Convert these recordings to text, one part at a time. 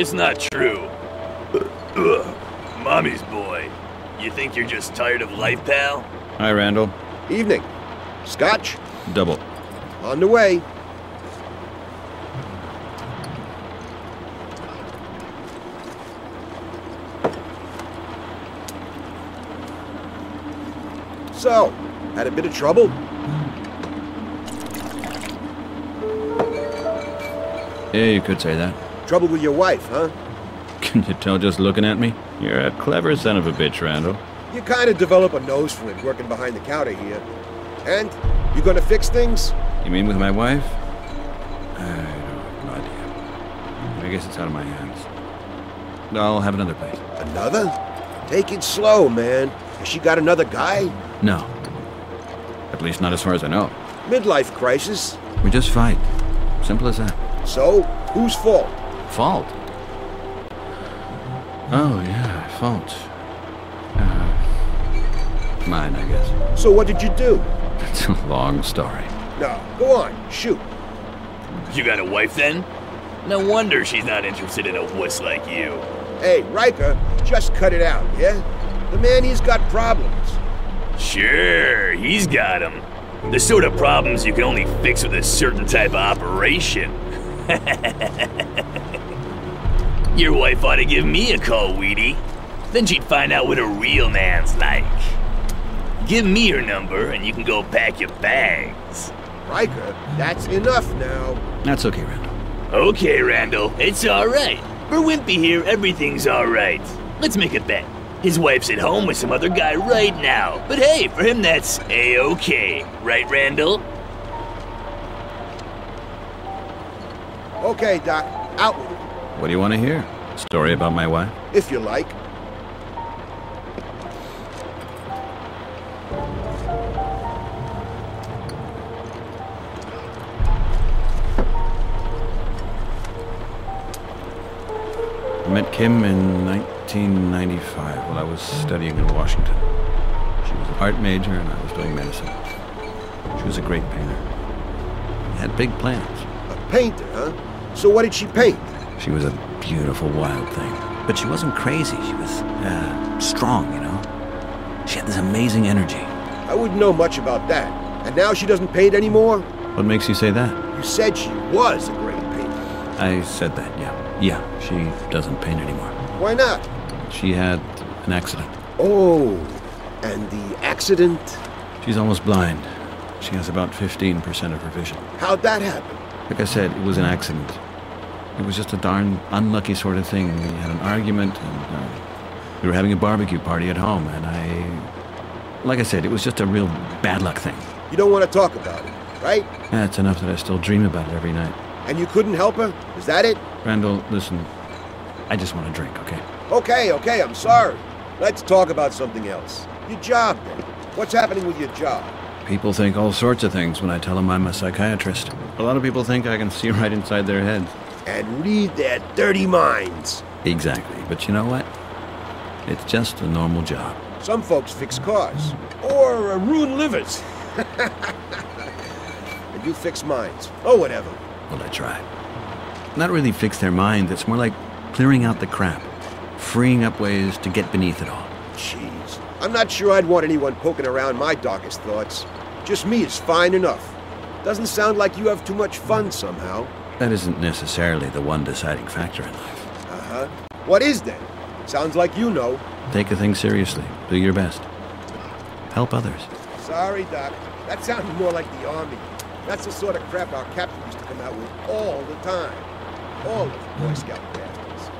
It's not true. Mommy's boy. You think you're just tired of life, pal? Hi, Randall. Evening. Scotch? Double. On the way. So, had a bit of trouble? Yeah, you could say that. Trouble with your wife, huh? Can you tell just looking at me? You're a clever son of a bitch, Randall. You kind of develop a nose for it working behind the counter here. And? You gonna fix things? You mean with my wife? I don't have no idea. I guess it's out of my hands. I'll have another plate. Another? Take it slow, man. Has she got another guy? No. At least not as far as I know. Midlife crisis. We just fight. Simple as that. So, whose fault? Fault? Oh, yeah, fault. Mine, I guess. So what did you do? It's a long story. No, go on, shoot. You got a wife then? No wonder she's not interested in a wuss like you. Hey, Riker, just cut it out, yeah? The man, he's got problems. Sure, he's got them. The sort of problems you can only fix with a certain type of operation. Your wife ought to give me a call, Weedy. Then she'd find out what a real man's like. Give me your number and you can go pack your bags. Riker, that's enough now. That's okay, Randall. Okay, Randall, it's alright. For Wimpy here, everything's alright. Let's make a bet. His wife's at home with some other guy right now. But hey, for him that's A-okay. Right, Randall? Okay, Doc, out with it. What do you want to hear? Story about my wife? If you like. I met Kim in 1995 while I was studying in Washington. She was an art major and I was doing medicine. She was a great painter. We had big plans. A painter, huh? So what did she paint? She was a beautiful wild thing. But she wasn't crazy. She was, strong, you know? She had this amazing energy. I wouldn't know much about that. And now she doesn't paint anymore? What makes you say that? You said she was a great painter. I said that, yeah. Yeah, she doesn't paint anymore. Why not? She had an accident. Oh, and the accident? She's almost blind. She has about 15% of her vision. How'd that happen? Like I said, it was an accident. It was just a darn unlucky sort of thing. We had an argument, and we were having a barbecue party at home, and like I said, it was just a real bad luck thing. You don't want to talk about it, right? That's enough that I still dream about it every night. And you couldn't help her? Is that it? Randall, listen, I just want to drink, okay? Okay, I'm sorry. Let's talk about something else. Your job, then. What's happening with your job? People think all sorts of things when I tell them I'm a psychiatrist. A lot of people think I can see right inside their heads. And read their dirty minds. Exactly, but you know what? It's just a normal job. Some folks fix cars. Or ruin livers. And you fix minds. Oh, whatever. Well, I try. Not really fix their minds, it's more like clearing out the crap. Freeing up ways to get beneath it all. Jeez. I'm not sure I'd want anyone poking around my darkest thoughts. Just me is fine enough. Doesn't sound like you have too much fun somehow. That isn't necessarily the one deciding factor in life. Uh-huh. What is then? Sounds like you know. Take a thing seriously. Do your best. Help others. Sorry, Doc. That sounded more like the Army. That's the sort of crap our captain used to come out with all the time. All of the Boy Scout captains.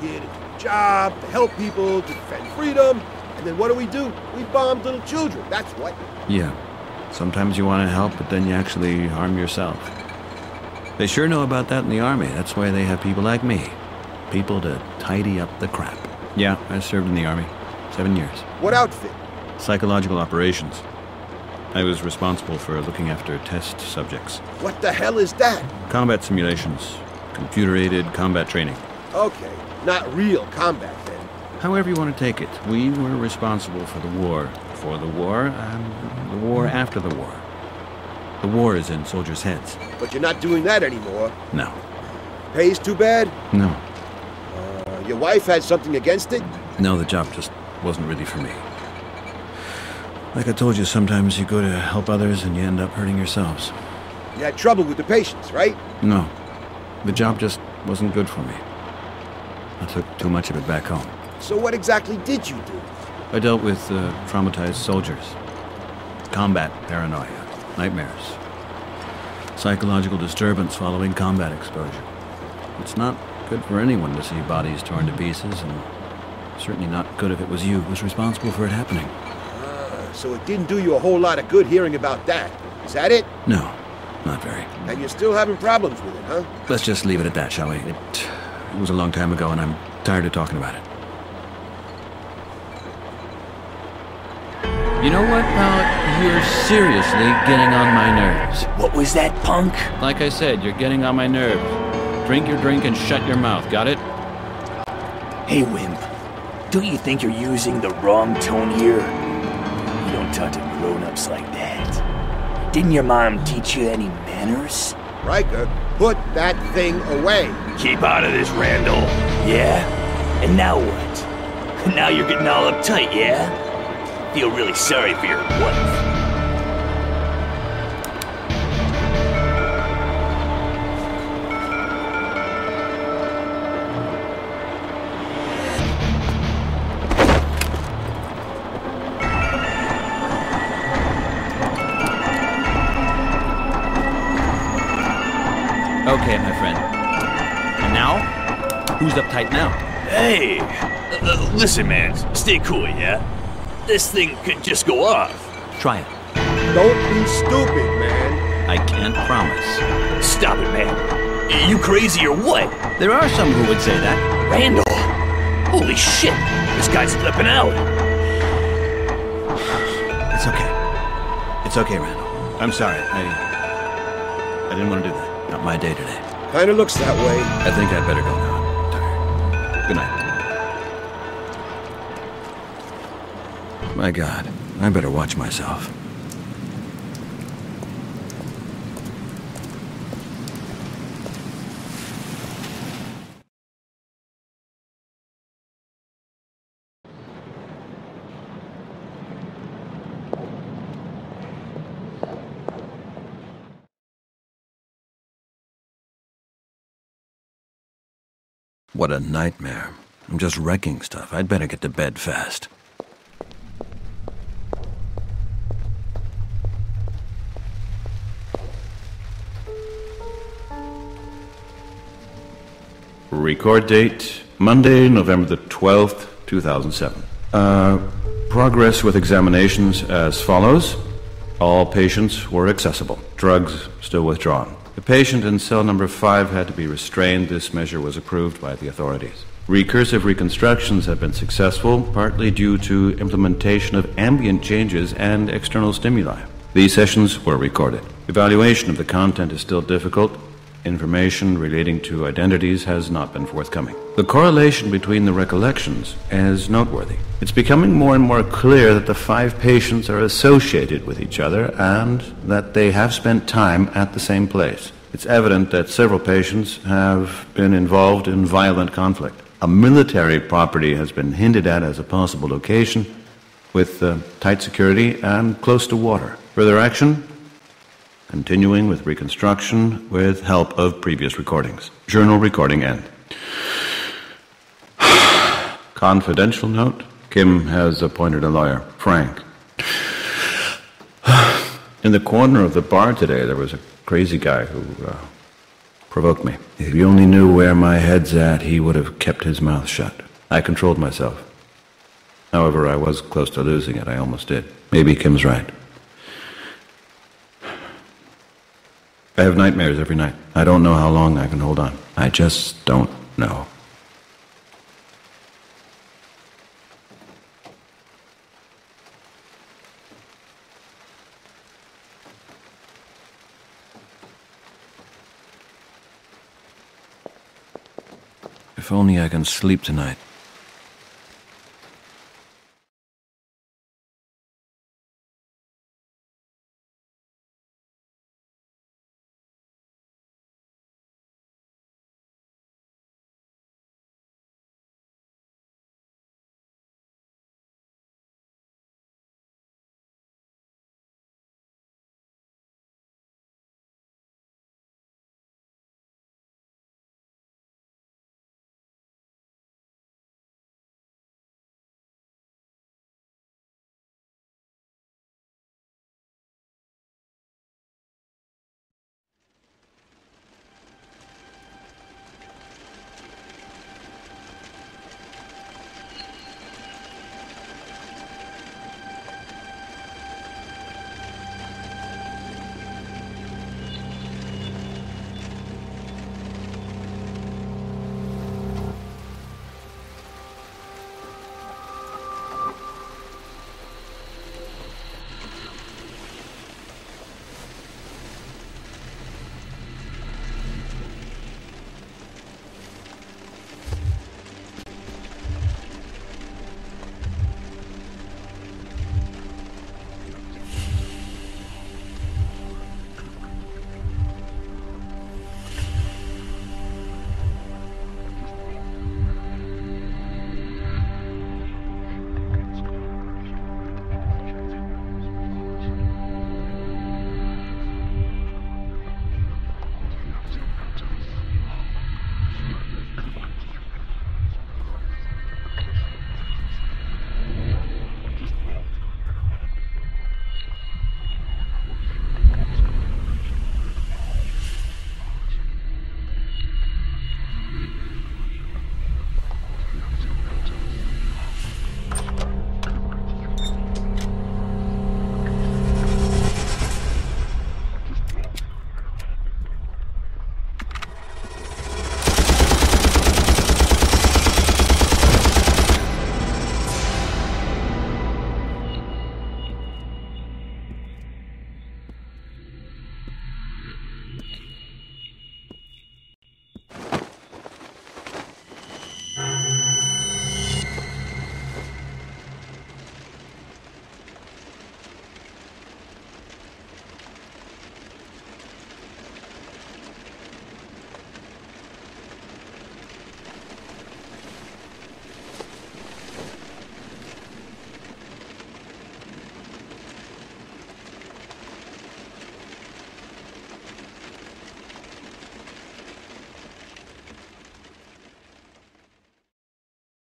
We're here to do the job, to help people, to defend freedom. And then what do? We bomb little children. That's what. Yeah. Sometimes you want to help, but then you actually harm yourself. They sure know about that in the Army. That's why they have people like me. People to tidy up the crap. Yeah, I served in the Army. 7 years. What outfit? Psychological operations. I was responsible for looking after test subjects. What the hell is that? Combat simulations. Computer-aided combat training. Okay, not real combat then. However you want to take it, we were responsible for the war. Before the war, and the war after the war. The war is in soldiers' heads. But you're not doing that anymore. No. Pays too bad? No. Your wife had something against it? No, the job just wasn't really for me. Like I told you, sometimes you go to help others and you end up hurting yourselves. You had trouble with the patients, right? No. The job just wasn't good for me. I took too much of it back home. So what exactly did you do? I dealt with traumatized soldiers. Combat paranoia, nightmares, psychological disturbance following combat exposure. It's not good for anyone to see bodies torn to pieces, and certainly not good if it was you who was responsible for it happening. So it didn't do you a whole lot of good hearing about that. Is that it? No, not very. And you're still having problems with it, huh? Let's just leave it at that, shall we? It was a long time ago, and I'm tired of talking about it. You know what, pal? You're seriously getting on my nerves. What was that, punk? Like I said, you're getting on my nerves. Drink your drink and shut your mouth, got it? Hey, Wimp. Don't you think you're using the wrong tone here? You don't talk to grown-ups like that. Didn't your mom teach you any manners? Riker, put that thing away. Keep out of this, Randall. Yeah? And now what? Now you're getting all uptight, yeah? Feel really sorry for your wife. Okay, my friend. And now? Who's uptight now? Hey! Listen, man. Stay cool, yeah? This thing could just go off. Try it. Don't be stupid, man. I can't promise. Stop it, man. You crazy or what? There are some who would say that. Randall! Holy shit! This guy's flipping out. It's okay. It's okay, Randall. I'm sorry. I didn't want to do that. Not my day today. Kinda looks that way. I think I'd better go now. I'm tired. Good night. My God, I better watch myself. What a nightmare. I'm just wrecking stuff. I'd better get to bed fast. Record date, Monday, November the 12th, 2007. Progress with examinations as follows. All patients were accessible. Drugs still withdrawn. The patient in cell number 5 had to be restrained. This measure was approved by the authorities. Recursive reconstructions have been successful, partly due to implementation of ambient changes and external stimuli. These sessions were recorded. Evaluation of the content is still difficult. Information relating to identities has not been forthcoming. The correlation between the recollections is noteworthy. It's becoming more and more clear that the 5 patients are associated with each other and that they have spent time at the same place. It's evident that several patients have been involved in violent conflict. A military property has been hinted at as a possible location with tight security and close to water. Further action? Continuing with reconstruction with help of previous recordings. Journal recording end. Confidential note. Kim has appointed a lawyer, Frank. In the corner of the bar today, there was a crazy guy who provoked me. If you only knew where my head's at, he would have kept his mouth shut. I controlled myself. However, I was close to losing it. I almost did. Maybe Kim's right. I have nightmares every night. I don't know how long I can hold on. I just don't know. If only I can sleep tonight.